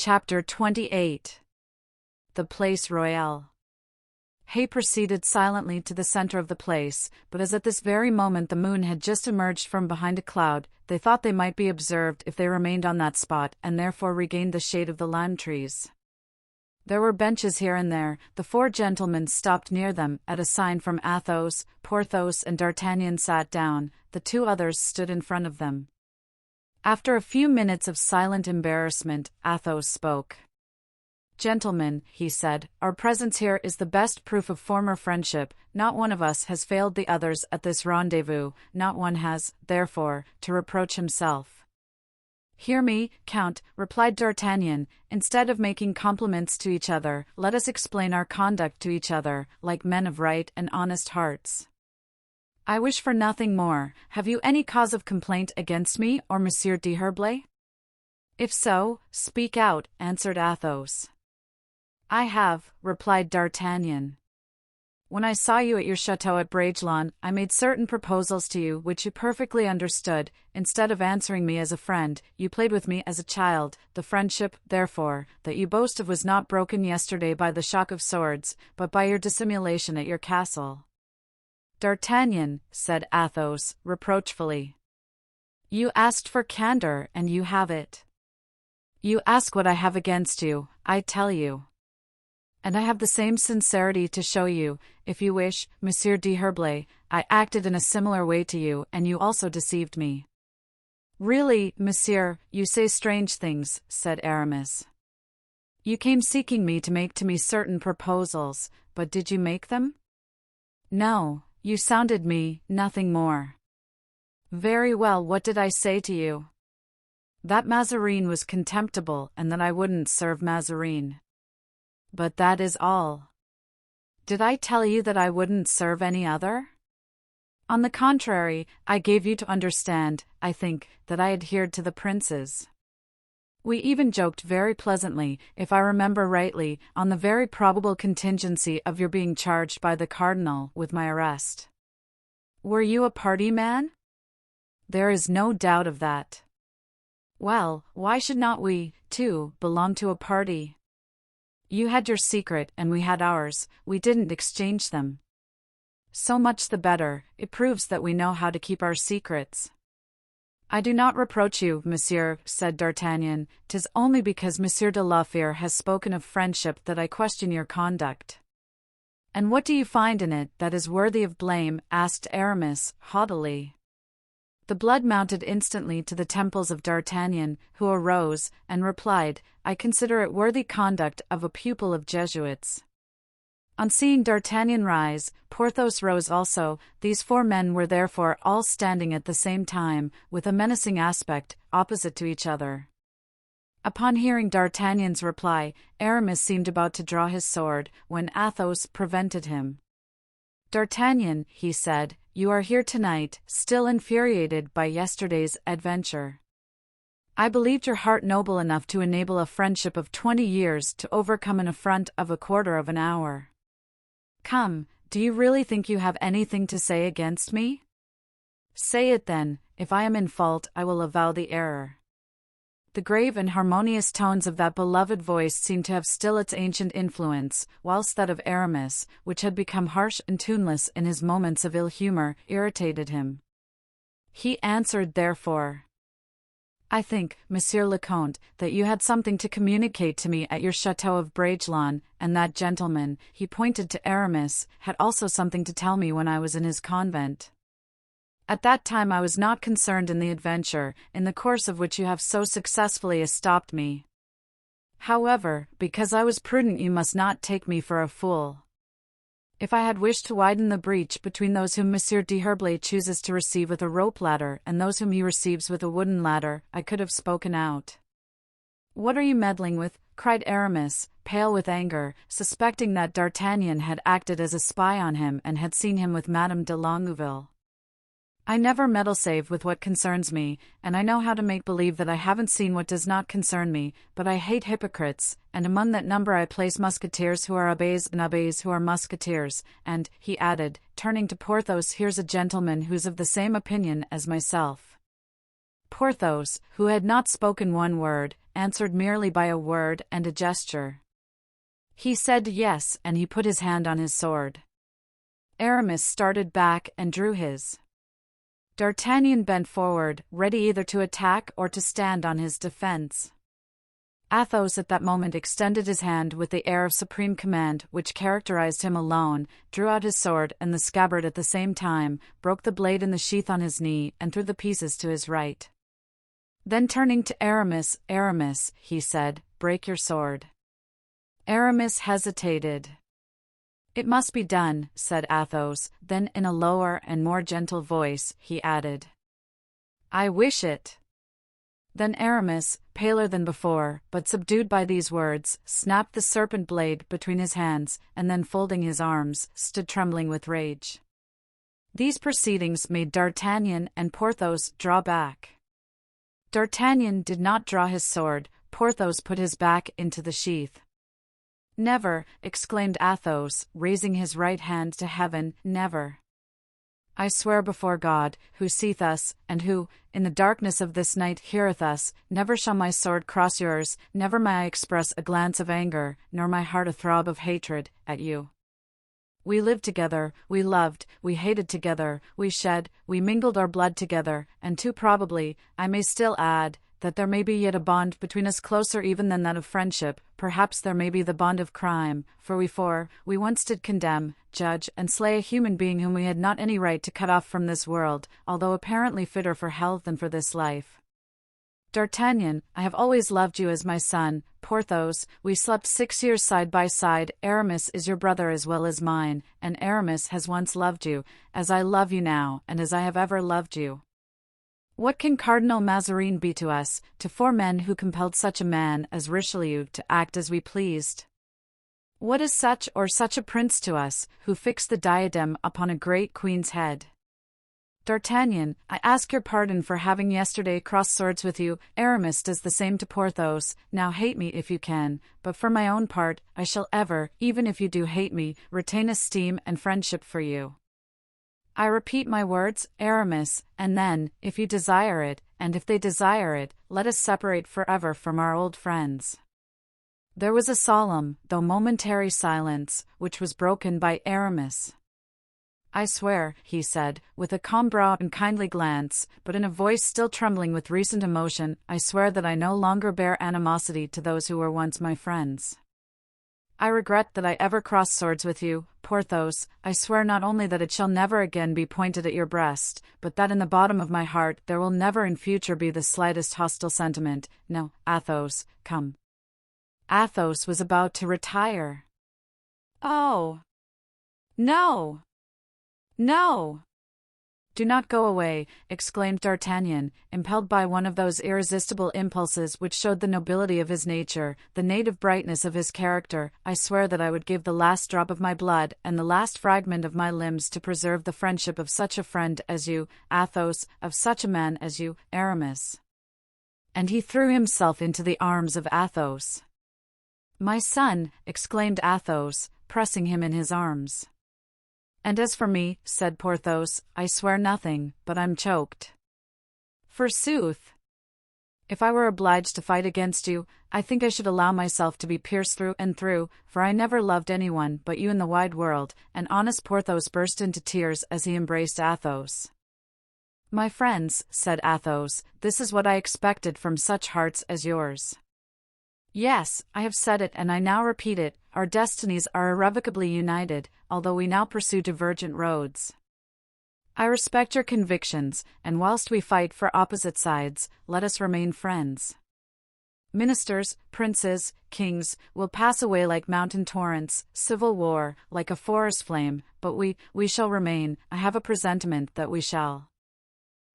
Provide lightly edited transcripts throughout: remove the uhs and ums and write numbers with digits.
Chapter 28. The Place Royale. Hay proceeded silently to the center of the place, but as at this very moment the moon had just emerged from behind a cloud, they thought they might be observed if they remained on that spot, and therefore regained the shade of the lime trees. There were benches here and there. The four gentlemen stopped near them. At a sign from Athos, Porthos and D'Artagnan sat down. The two others stood in front of them. After a few minutes of silent embarrassment, Athos spoke. "Gentlemen," he said, "our presence here is the best proof of former friendship. Not one of us has failed the others at this rendezvous, not one has, therefore, to reproach himself." "Hear me, Count," replied D'Artagnan. "Instead of making compliments to each other, let us explain our conduct to each other, like men of right and honest hearts. I wish for nothing more. Have you any cause of complaint against me or Monsieur d'Herblay?" "If so, speak out," answered Athos. "I have," replied D'Artagnan. "When I saw you at your chateau at Bragelonne, I made certain proposals to you which you perfectly understood. Instead of answering me as a friend, you played with me as a child. The friendship, therefore, that you boast of was not broken yesterday by the shock of swords, but by your dissimulation at your castle." "D'Artagnan," said Athos, reproachfully. "You asked for candor, and you have it. You ask what I have against you, I tell you. And I have the same sincerity to show you, if you wish, Monsieur d'Herblay. I acted in a similar way to you, and you also deceived me." "Really, monsieur, you say strange things," said Aramis. "You came seeking me to make to me certain proposals, but did you make them?" "No. You sounded me, nothing more." "Very well, what did I say to you?" "That Mazarin was contemptible, and that I wouldn't serve Mazarin. But that is all." "Did I tell you that I wouldn't serve any other?" "On the contrary, I gave you to understand, I think, that I adhered to the princes. We even joked very pleasantly, if I remember rightly, on the very probable contingency of your being charged by the cardinal with my arrest." "Were you a party man?" "There is no doubt of that." "Well, why should not we, too, belong to a party? You had your secret, and we had ours. We didn't exchange them." "So much the better. It proves that we know how to keep our secrets." "I do not reproach you, monsieur," said D'Artagnan. "'Tis only because Monsieur de la Fère has spoken of friendship that I question your conduct." "And what do you find in it that is worthy of blame?" asked Aramis, haughtily. The blood mounted instantly to the temples of D'Artagnan, who arose, and replied, "I consider it worthy conduct of a pupil of Jesuits." On seeing D'Artagnan rise, Porthos rose also. These four men were therefore all standing at the same time, with a menacing aspect, opposite to each other. Upon hearing D'Artagnan's reply, Aramis seemed about to draw his sword, when Athos prevented him. "D'Artagnan," he said, "you are here tonight, still infuriated by yesterday's adventure. I believed your heart noble enough to enable a friendship of 20 years to overcome an affront of a quarter of an hour. Come, do you really think you have anything to say against me? Say it then. If I am in fault, I will avow the error." The grave and harmonious tones of that beloved voice seemed to have still its ancient influence, whilst that of Aramis, which had become harsh and tuneless in his moments of ill humor, irritated him. He answered therefore, "I think, Monsieur le Comte, that you had something to communicate to me at your chateau of Bragelonne, and that gentleman," he pointed to Aramis, "had also something to tell me when I was in his convent. At that time I was not concerned in the adventure, in the course of which you have so successfully estopped me. However, because I was prudent, you must not take me for a fool. If I had wished to widen the breach between those whom Monsieur d'Herblay chooses to receive with a rope ladder and those whom he receives with a wooden ladder, I could have spoken out." "What are you meddling with?" cried Aramis, pale with anger, suspecting that D'Artagnan had acted as a spy on him and had seen him with Madame de Longueville. "I never meddle save with what concerns me, and I know how to make believe that I haven't seen what does not concern me, but I hate hypocrites, and among that number I place musketeers who are abbés and abbés who are musketeers, and," he added, turning to Porthos, "here's a gentleman who's of the same opinion as myself." Porthos, who had not spoken one word, answered merely by a word and a gesture. He said yes, and he put his hand on his sword. Aramis started back and drew his. D'Artagnan bent forward, ready either to attack or to stand on his defense. Athos at that moment extended his hand with the air of supreme command which characterized him alone, drew out his sword and the scabbard at the same time, broke the blade in the sheath on his knee, and threw the pieces to his right. Then turning to Aramis, "Aramis," he said, "break your sword." Aramis hesitated. "It must be done," said Athos, then in a lower and more gentle voice, he added, "I wish it." Then Aramis, paler than before, but subdued by these words, snapped the serpent blade between his hands, and then folding his arms, stood trembling with rage. These proceedings made D'Artagnan and Porthos draw back. D'Artagnan did not draw his sword, Porthos put his back into the sheath. "Never," exclaimed Athos, raising his right hand to heaven, "never. I swear before God, who seeth us, and who, in the darkness of this night, heareth us, never shall my sword cross yours, never may I express a glance of anger, nor my heart a throb of hatred, at you. We lived together, we loved, we hated together, we shed, we mingled our blood together, and too probably, I may still add, that there may be yet a bond between us closer even than that of friendship, perhaps there may be the bond of crime, for we once did condemn, judge, and slay a human being whom we had not any right to cut off from this world, although apparently fitter for health than for this life. D'Artagnan, I have always loved you as my son. Porthos, we slept 6 years side by side. Aramis is your brother as well as mine, and Aramis has once loved you, as I love you now, and as I have ever loved you. What can Cardinal Mazarin be to us, to 4 men who compelled such a man as Richelieu to act as we pleased? What is such or such a prince to us, who fixed the diadem upon a great queen's head? D'Artagnan, I ask your pardon for having yesterday crossed swords with you. Aramis does the same to Porthos. Now hate me if you can, but for my own part, I shall ever, even if you do hate me, retain esteem and friendship for you. I repeat my words, Aramis, and then, if you desire it, and if they desire it, let us separate forever from our old friends. There was a solemn, though momentary silence, which was broken by Aramis. I swear, he said, with a calm brow and kindly glance, but in a voice still trembling with recent emotion, I swear that I no longer bear animosity to those who were once my friends. I regret that I ever crossed swords with you, Porthos. I swear not only that it shall never again be pointed at your breast, but that in the bottom of my heart there will never in future be the slightest hostile sentiment. No, Athos, come. Athos was about to retire. Oh! No! No! Do not go away, exclaimed D'Artagnan, impelled by one of those irresistible impulses which showed the nobility of his nature, the native brightness of his character. I swear that I would give the last drop of my blood and the last fragment of my limbs to preserve the friendship of such a friend as you, Athos, of such a man as you, Aramis. And he threw himself into the arms of Athos. My son, exclaimed Athos, pressing him in his arms. And as for me, said Porthos, I swear nothing, but I'm choked. Forsooth! If I were obliged to fight against you, I think I should allow myself to be pierced through and through, for I never loved anyone but you in the wide world, and honest Porthos burst into tears as he embraced Athos. My friends, said Athos, this is what I expected from such hearts as yours. Yes, I have said it and I now repeat it, our destinies are irrevocably united, although we now pursue divergent roads. I respect your convictions, and whilst we fight for opposite sides, let us remain friends. Ministers, princes, kings, will pass away like mountain torrents, civil war, like a forest flame, but we shall remain. I have a presentiment that we shall.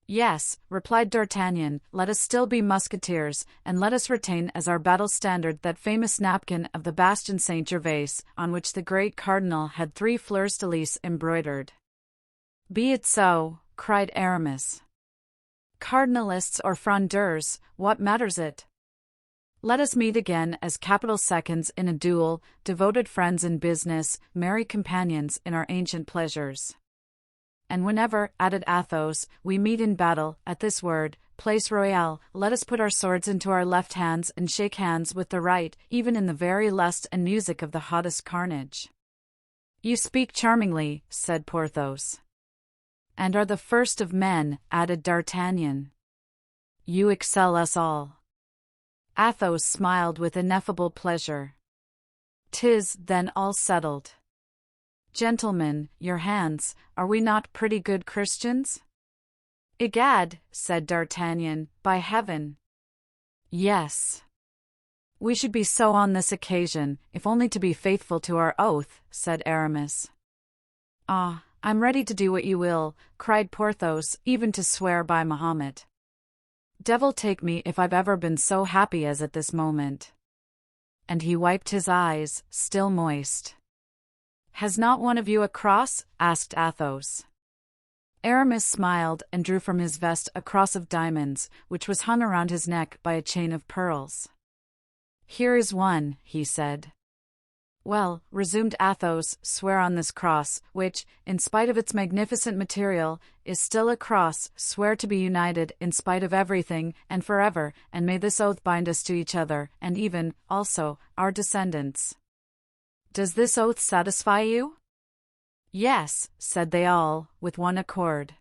Yes, replied D'Artagnan, let us still be musketeers, and let us retain as our battle standard that famous napkin of the Bastion Saint-Gervais, on which the great cardinal had 3 fleurs de lis embroidered. Be it so, cried Aramis. Cardinalists or frondeurs, what matters it? Let us meet again as capital seconds in a duel, devoted friends in business, merry companions in our ancient pleasures. And whenever, added Athos, we meet in battle, at this word, Place Royale, let us put our swords into our left hands and shake hands with the right, even in the very lust and music of the hottest carnage. You speak charmingly, said Porthos. And are the first of men, added D'Artagnan. You excel us all. Athos smiled with ineffable pleasure. 'Tis, then, all settled. Gentlemen, your hands, are we not pretty good Christians? Egad, said D'Artagnan, by heaven. Yes. We should be so on this occasion, if only to be faithful to our oath, said Aramis. Ah, I'm ready to do what you will, cried Porthos, even to swear by Mahomet. Devil take me if I've ever been so happy as at this moment. And he wiped his eyes, still moist. Has not one of you a cross? Asked Athos. Aramis smiled and drew from his vest a cross of diamonds, which was hung around his neck by a chain of pearls. Here is one, he said. Well, resumed Athos, swear on this cross, which, in spite of its magnificent material, is still a cross, swear to be united in spite of everything, and forever, and may this oath bind us to each other, and even, also, our descendants. Does this oath satisfy you? Yes, said they all, with one accord.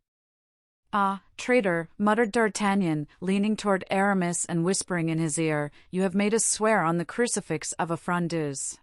Ah, traitor, muttered D'Artagnan, leaning toward Aramis and whispering in his ear, you have made us swear on the crucifix of a frondeuse.